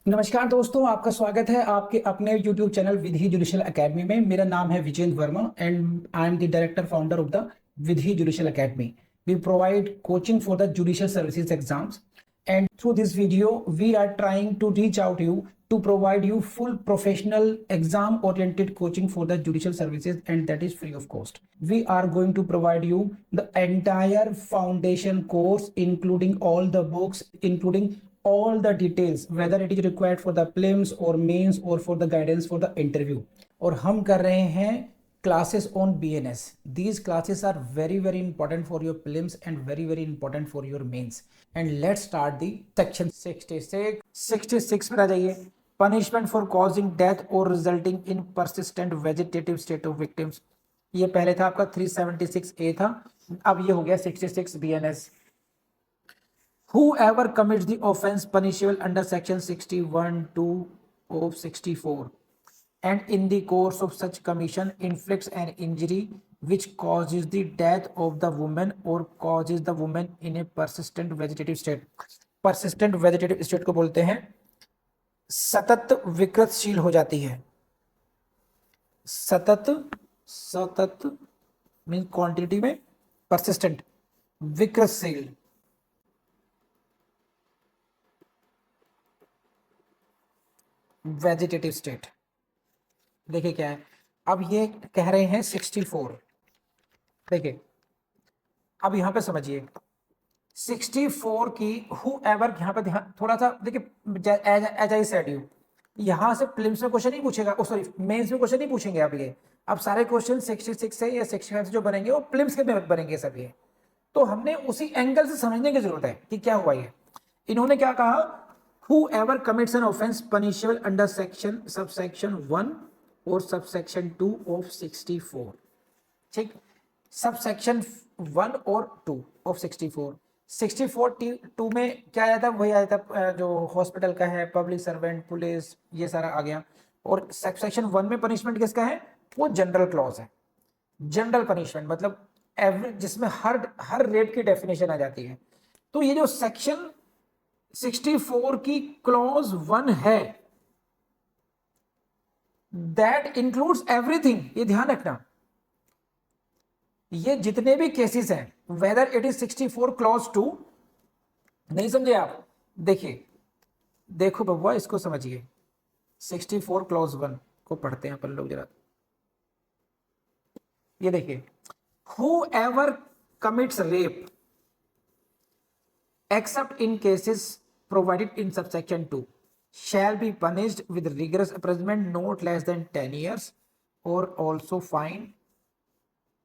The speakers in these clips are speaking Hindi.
नमस्कार दोस्तों, आपका स्वागत है आपके अपने YouTube channel Vidhi judicial academy में। मेरा नाम है Vijendra Verma and I am the director founder of the Vidhi judicial academy. We provide coaching for the judicial services exams, and through this video we are trying to reach out you to provide you full professional exam oriented coaching for the judicial services, and that is free of cost. We are going to provide you the entire foundation course including all the books, including all the details, whether it is required for the prelims or mains or for the guidance for the interview. और हम कर रहे हैं classes on BNS. These classes are very important for your prelims and very important for your mains. And let's start the section 66. 66 पर आ जाइए। Punishment for causing death or resulting in persistent vegetative state of victims. ये पहले था आपका 376A था, अब ये हो गया 66 BNS. Whoever commits the offense punishable under section 61(2) of 64 and in the course of such commission inflicts an injury which causes the death of the woman or causes the woman in a persistent vegetative state. persistent vegetative state को बोलते हैं सतत विकृतशील हो जाती है। सतत मीन क्वांटिटी में, persistent विकृतशील। वेजिटेटिव स्टेट देखिए क्या है, अब ये कह रहे हैं 64। देखिए अब यहां पे समझिए 64 की whoever, यहां पे ध्यान थोड़ा सा देखिए, एज आई सेड यू, यहां से प्रीलिम्स में क्वेश्चन नहीं पूछेगा, सॉरी मेंस में क्वेश्चन नहीं पूछेंगे। अब सारे क्वेश्चन 66 से या 65 से जो बनेंगे वो प्रीलिम्स के में बनेंगे सब ये। तो हमने उसी एंगल से समझने की जरूरत है कि क्या हुआ ये। इन्होंने क्या कहा, whoever commits an offense punishable under subsection 1 or subsection 2 of 64, ठीक, subsection 1 और 2 of 64। 64(2) में क्या आया था, वही आया था जो हॉस्पिटल का है, पब्लिक सर्वेंट, पुलिस, ये सारा आ गया। और सबसेक्शन 1 में पनिशमेंट किसका है, वो जनरल क्लॉज है। जनरल पनिशमेंट मतलब एवरी, जिसमें हर रेप की डेफिनेशन आ जाती है। तो ये जो सेक्शन 64 की क्लॉज 1 है, दैट इंक्लूड्स एवरीथिंग। ये ध्यान रखना, ये जितने भी केसेस हैं, वेदर इट इज 64 क्लॉज 2, नहीं समझे आप, देखिए देखो बब्बा, इसको समझिए। 64 क्लॉज 1 को पढ़ते हैं अपन लोग जरा। ये देखिए, whoever commits rape except in cases provided in subsection 2 shall be punished with rigorous imprisonment not less than 10 years or also fine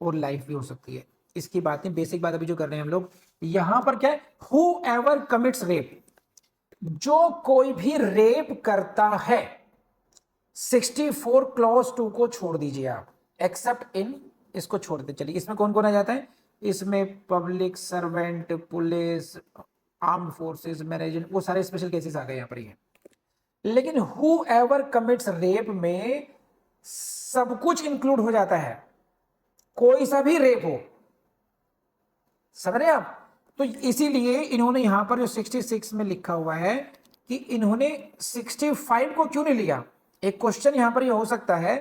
और लाइफ भी हो सकती है। इसकी बात नहीं, बेसिक बात अभी जो कर रहे हैं हम लोग यहां पर क्या है, whoever commits rape, जो कोई भी रेप करता है, 64 क्लॉज 2 को छोड़ दीजिए आप, एक्सेप्ट इन, इसको छोड़ दे। चलिए इसमें कौन कौन आ जाता है, इसमें public servant, police, armed forces, management, वो सारे स्पेशल केसेस आ गए यहाँ पर ये। लेकिन whoever commits रेप में सब कुछ इंक्लूड हो जाता है, कोई सा भी रेप हो, समझ रहे आप। तो इसीलिए इन्होंने यहां पर जो 66 में लिखा हुआ है कि इन्होंने 65 को क्यों नहीं लिया। एक क्वेश्चन यहां पर ये हो सकता है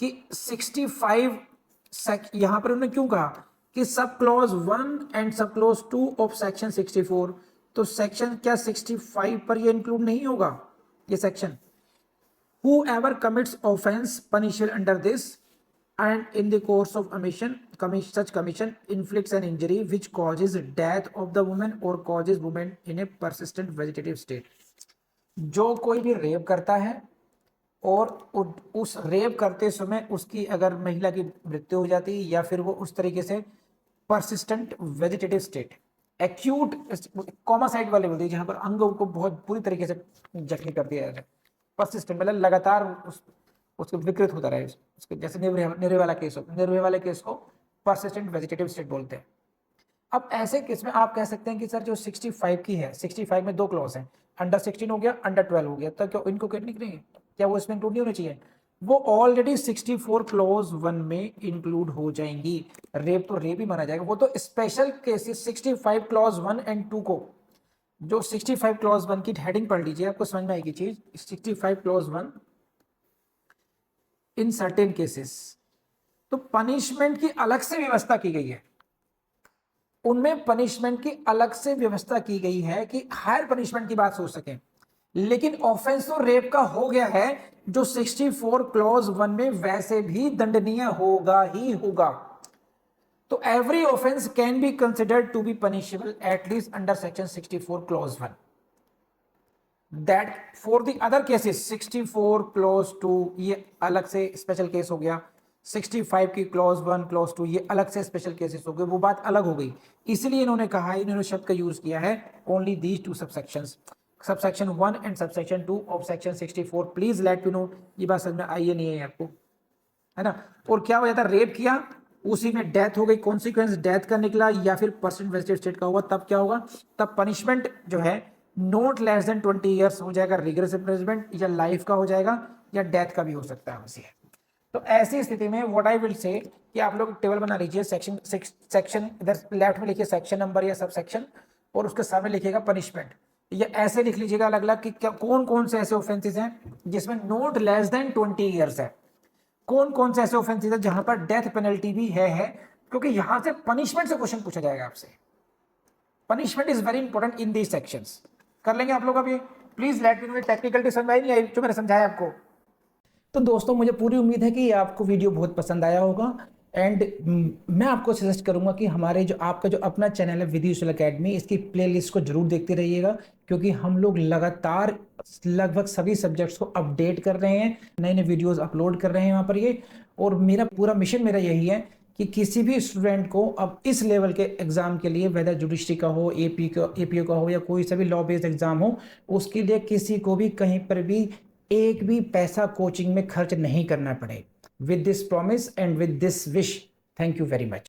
कि 65 यहां पर उन्होंने क्यों कहा कि sub clause 1 and sub clause 2 of section 64, तो सेक्शन क्या 65 पर ये इंक्लूड नहीं होगा ये section. whoever commits offense punishable under this and in the course of such commission inflicts an injury which causes death of the woman or causes woman in a persistent vegetative state। जो कोई भी रेप करता है और उस रेप करते समय उसकी अगर महिला की मृत्यु हो जाती है या फिर वो उस तरीके से persistent vegetative state, एक्यूट कॉमासाइट वाले बोलते हैं, जहां पर अंगों को बहुत पूरी तरीके से जख्मी कर दिया जाता है। persistent मतलब लगातार उसको विकृत होता रहे, उसके जैसे निर्भय वाला केस हो, निर्भय वाले केस को persistent vegetative state बोलते हैं। अब ऐसे केस में आप कह सकते हैं कि सर जो 65 की है, 65 में 2 क्लॉज हैं, अंडर 16 हो गया, अंडर 12 हो गया, तो क्या इनको क्यों नहीं, क्या वो इसमें इंक्लूड नहीं होने चाहिए। वो ऑलरेडी 64 क्लॉज 1 में इंक्लूड हो जाएंगी। रेप तो रेप ही माना जाएगा, वो तो स्पेशल केसेस 65 क्लॉज 1 एंड 2 को जो 65 क्लॉज 1 की हेडिंग पढ़ लीजिए, आपको समझ में आएगी चीज। 65 क्लॉज 1, इन सर्टेन केसेस, तो पनिशमेंट की अलग से व्यवस्था की गई है, उनमें पनिशमेंट की अलग से व्यवस्था की गई है कि हायर पनिशमेंट की बात सोच सके। लेकिन ऑफेंस तो रेप का हो गया है, जो 64 क्लॉज 1 में वैसे भी दंडनीय होगा ही होगा। तो every offence can be considered to be punishable at least under section 64 clause 1। That for the other cases 64 clause 2 ये अलग से स्पेशल केस हो गया, 65 की क्लॉज 1 क्लॉज 2 ये अलग से स्पेशल केसेस हो गए, वो बात अलग हो गई। इसलिए इन्होंने कहा, इन्होंने शब्द का यूज किया है only these two subsections, subsection 1 and subsection 2 of section 64। Please let me know ये बात समझ में आई है नहीं है आपको, है ना। और क्या हो जाता, रेप किया, उसी में डेथ हो गई, कॉन्सिक्वेंस डेथ का निकला या फिर पर्सन वेस्टेड स्टेट का हुआ, तब क्या होगा, तब पनिशमेंट जो है नॉट लेस देन 20 ईयर्स हो जाएगा रिग्रेसिव पनिशमेंट, या लाइफ का हो जाएगा या डेथ का भी हो सकता है वैसे। तो ऐसी स्थिति में व्हाट आई विल से कि आप लोग टेबल बना लीजिए, सेक्शन इधर लेफ्ट में लिखिए सेक्शन नंबर या सब सेक्शन, और उसके सामने लिखिएगा पनिशमेंट, या ऐसे लिख लीजिएगा अलग अलग कि क्या कौन कौन से ऐसे ऑफेंसेस हैं जिसमें नॉट लेस देन 20 ईयर्स है, कौन कौन से ऐसे ऑफेंसेस है जहां पर डेथ पेनल्टी भी है, क्योंकि यहां से पनिशमेंट से क्वेश्चन पूछा जाएगा आपसे। Punishment is very important in these sections. कर लेंगे आप लोग अभी, please let me know technicality समझ आई नहीं आई जो मैंने समझाया आपको। तो दोस्तों मुझे पूरी उम्मीद है कि आपको वीडियो बहुत पसंद आया होगा, एंड मैं आपको सजेस्ट करूंगा कि हमारे जो आपका जो अपना चैनल है विधि विशुल एकेडमी, इसकी प्लेलिस्ट को जरूर देखते रहिएगा, क्योंकि हम लोग लगातार लगभग सभी सब्जेक्ट्स को अपडेट कर रहे हैं, नए नए वीडियोस अपलोड कर रहे हैं वहाँ पर ये। और मेरा पूरा मिशन मेरा यही है कि किसी भी स्टूडेंट को अब इस लेवल के एग्जाम के लिए, वेदर जुडिशरी का हो, एपीओ का हो, या कोई सा भी लॉ बेस्ड एग्जाम हो, उसके लिए किसी को भी कहीं पर भी एक भी पैसा कोचिंग में खर्च नहीं करना पड़े। With this promise and with this wish, thank you very much.